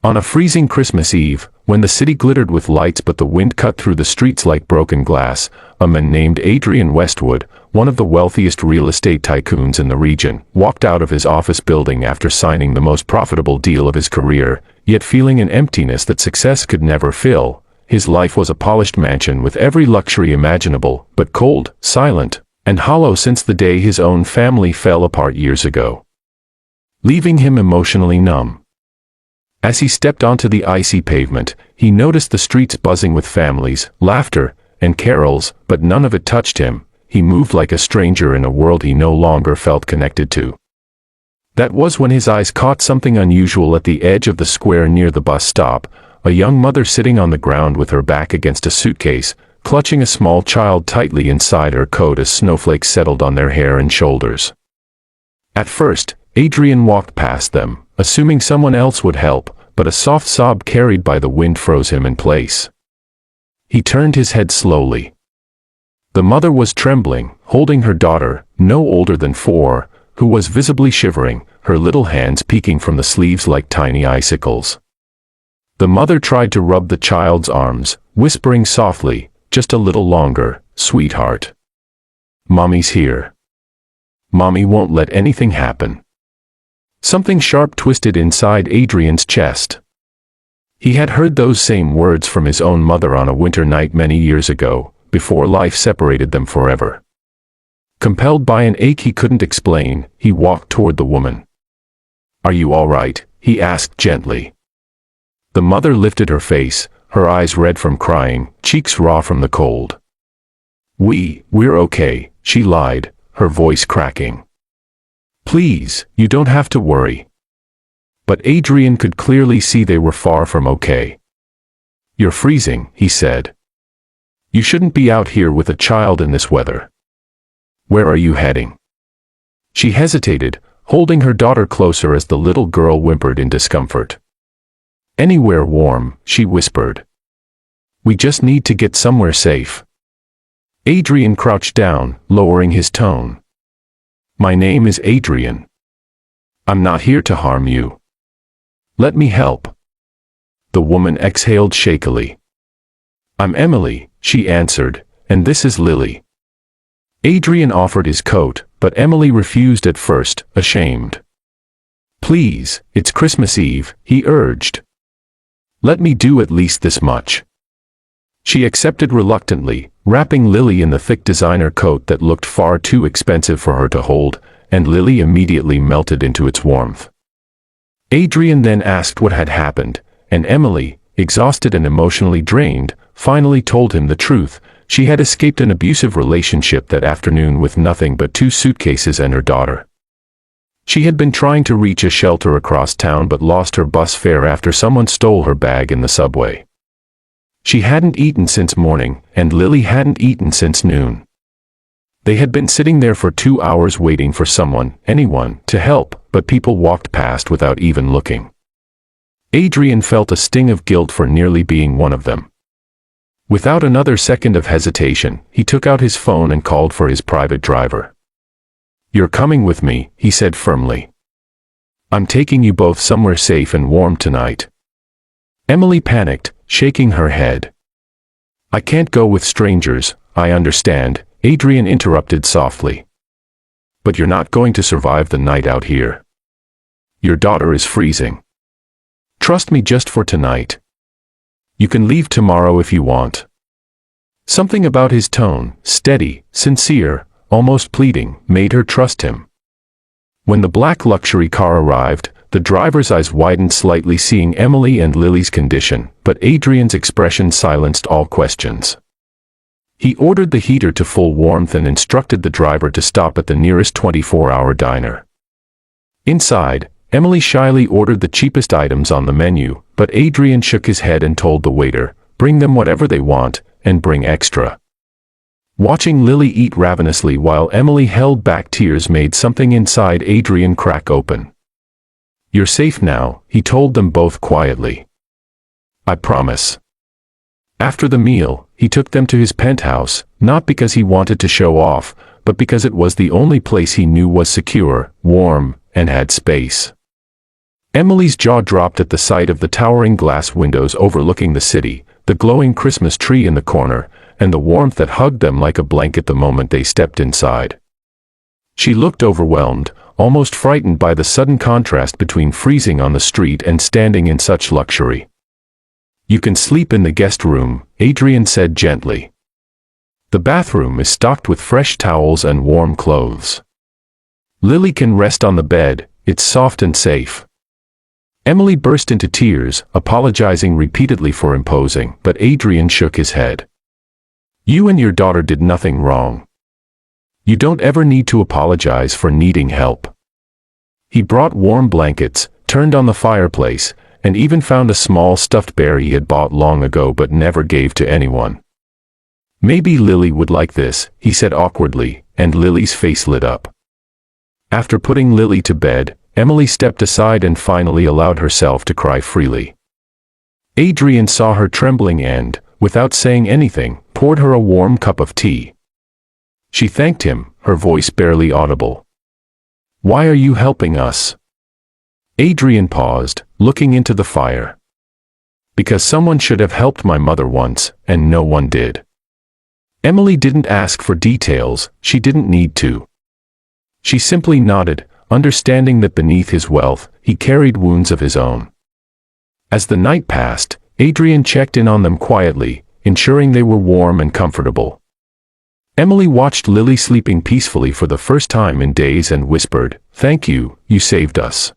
On a freezing Christmas Eve, when the city glittered with lights but the wind cut through the streets like broken glass, a man named Adrian Westwood, one of the wealthiest real estate tycoons in the region, walked out of his office building after signing the most profitable deal of his career, yet feeling an emptiness that success could never fill. His life was a polished mansion with every luxury imaginable, but cold, silent, and hollow since the day his own family fell apart years ago, leaving him emotionally numb. As he stepped onto the icy pavement, he noticed the streets buzzing with families, laughter, and carols, but none of it touched him. He moved like a stranger in a world he no longer felt connected to. That was when his eyes caught something unusual at the edge of the square near the bus stop, a young mother sitting on the ground with her back against a suitcase, clutching a small child tightly inside her coat as snowflakes settled on their hair and shoulders. At first, Adrian walked past them, assuming someone else would help, but a soft sob carried by the wind froze him in place. He turned his head slowly. The mother was trembling, holding her daughter, no older than 4, who was visibly shivering, her little hands peeking from the sleeves like tiny icicles. The mother tried to rub the child's arms, whispering softly, "Just a little longer, sweetheart. Mommy's here. Mommy won't let anything happen." Something sharp twisted inside Adrian's chest. He had heard those same words from his own mother on a winter night many years ago, before life separated them forever. Compelled by an ache he couldn't explain, he walked toward the woman. "Are you all right?" he asked gently. The mother lifted her face, her eyes red from crying, cheeks raw from the cold. We're okay," she lied, her voice cracking. "Please, you don't have to worry." But Adrian could clearly see they were far from okay. "You're freezing," he said. "You shouldn't be out here with a child in this weather. Where are you heading?" She hesitated, holding her daughter closer as the little girl whimpered in discomfort. "Anywhere warm," she whispered. "We just need to get somewhere safe." Adrian crouched down, lowering his tone. "My name is Adrian. I'm not here to harm you. Let me help." The woman exhaled shakily. "I'm Emily," she answered, "and this is Lily." Adrian offered his coat, but Emily refused at first, ashamed. "Please, it's Christmas Eve," he urged. "Let me do at least this much." She accepted reluctantly, wrapping Lily in the thick designer coat that looked far too expensive for her to hold, and Lily immediately melted into its warmth. Adrian then asked what had happened, and Emily, exhausted and emotionally drained, finally told him the truth. She had escaped an abusive relationship that afternoon with nothing but 2 suitcases and her daughter. She had been trying to reach a shelter across town but lost her bus fare after someone stole her bag in the subway. She hadn't eaten since morning, and Lily hadn't eaten since noon. They had been sitting there for 2 hours waiting for someone, anyone, to help, but people walked past without even looking. Adrian felt a sting of guilt for nearly being one of them. Without another second of hesitation, he took out his phone and called for his private driver. "You're coming with me," he said firmly. "I'm taking you both somewhere safe and warm tonight." Emily panicked, shaking her head. "I can't go with strangers, I understand," Adrian interrupted softly. "But you're not going to survive the night out here. Your daughter is freezing. Trust me just for tonight. You can leave tomorrow if you want." Something about his tone, steady, sincere, almost pleading, made her trust him. When the black luxury car arrived, the driver's eyes widened slightly seeing Emily and Lily's condition, but Adrian's expression silenced all questions. He ordered the heater to full warmth and instructed the driver to stop at the nearest 24-hour diner. Inside, Emily shyly ordered the cheapest items on the menu, but Adrian shook his head and told the waiter, "Bring them whatever they want, and bring extra." Watching Lily eat ravenously while Emily held back tears made something inside Adrian crack open. "You're safe now," he told them both quietly. "I promise." After the meal, he took them to his penthouse, not because he wanted to show off, but because it was the only place he knew was secure, warm, and had space. Emily's jaw dropped at the sight of the towering glass windows overlooking the city, the glowing Christmas tree in the corner, and the warmth that hugged them like a blanket the moment they stepped inside. She looked overwhelmed, almost frightened by the sudden contrast between freezing on the street and standing in such luxury. "You can sleep in the guest room," Adrian said gently. "The bathroom is stocked with fresh towels and warm clothes. Lily can rest on the bed, it's soft and safe." Emily burst into tears, apologizing repeatedly for imposing, but Adrian shook his head. "You and your daughter did nothing wrong. You don't ever need to apologize for needing help." He brought warm blankets, turned on the fireplace, and even found a small stuffed bear he had bought long ago but never gave to anyone. "Maybe Lily would like this," he said awkwardly, and Lily's face lit up. After putting Lily to bed, Emily stepped aside and finally allowed herself to cry freely. Adrian saw her trembling and, without saying anything, poured her a warm cup of tea. She thanked him, her voice barely audible. "Why are you helping us?" Adrian paused, looking into the fire. "Because someone should have helped my mother once, and no one did." Emily didn't ask for details, she didn't need to. She simply nodded, understanding that beneath his wealth, he carried wounds of his own. As the night passed, Adrian checked in on them quietly, ensuring they were warm and comfortable. Emily watched Lily sleeping peacefully for the first time in days and whispered, "Thank you, you saved us."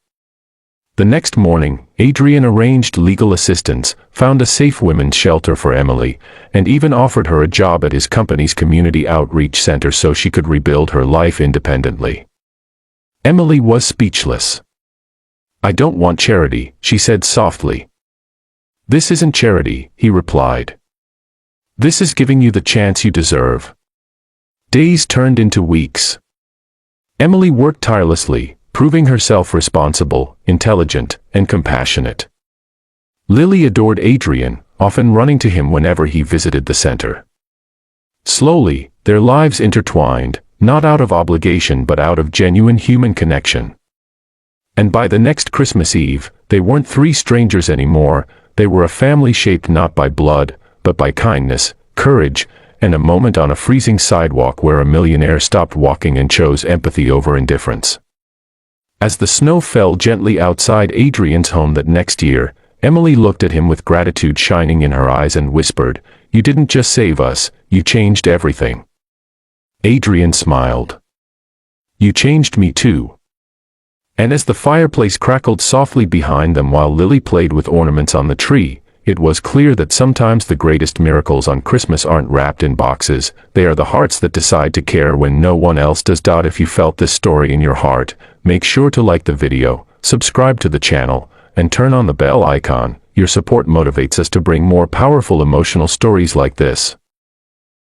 The next morning, Adrian arranged legal assistance, found a safe women's shelter for Emily, and even offered her a job at his company's community outreach center so she could rebuild her life independently. Emily was speechless. "I don't want charity," she said softly. "This isn't charity," he replied. "This is giving you the chance you deserve." Days turned into weeks. Emily worked tirelessly, proving herself responsible, intelligent, and compassionate. Lily adored Adrian, often running to him whenever he visited the center. Slowly, their lives intertwined, not out of obligation but out of genuine human connection. And by the next Christmas Eve, they weren't three strangers anymore, they were a family shaped not by blood, but by kindness, courage, and a moment on a freezing sidewalk where a millionaire stopped walking and chose empathy over indifference. As the snow fell gently outside Adrian's home that next year, Emily looked at him with gratitude shining in her eyes and whispered, "You didn't just save us, you changed everything." Adrian smiled. "You changed me too." And as the fireplace crackled softly behind them while Lily played with ornaments on the tree, it was clear that sometimes the greatest miracles on Christmas aren't wrapped in boxes, they are the hearts that decide to care when no one else does. If you felt this story in your heart, make sure to like the video, subscribe to the channel, and turn on the bell icon. Your support motivates us to bring more powerful emotional stories like this.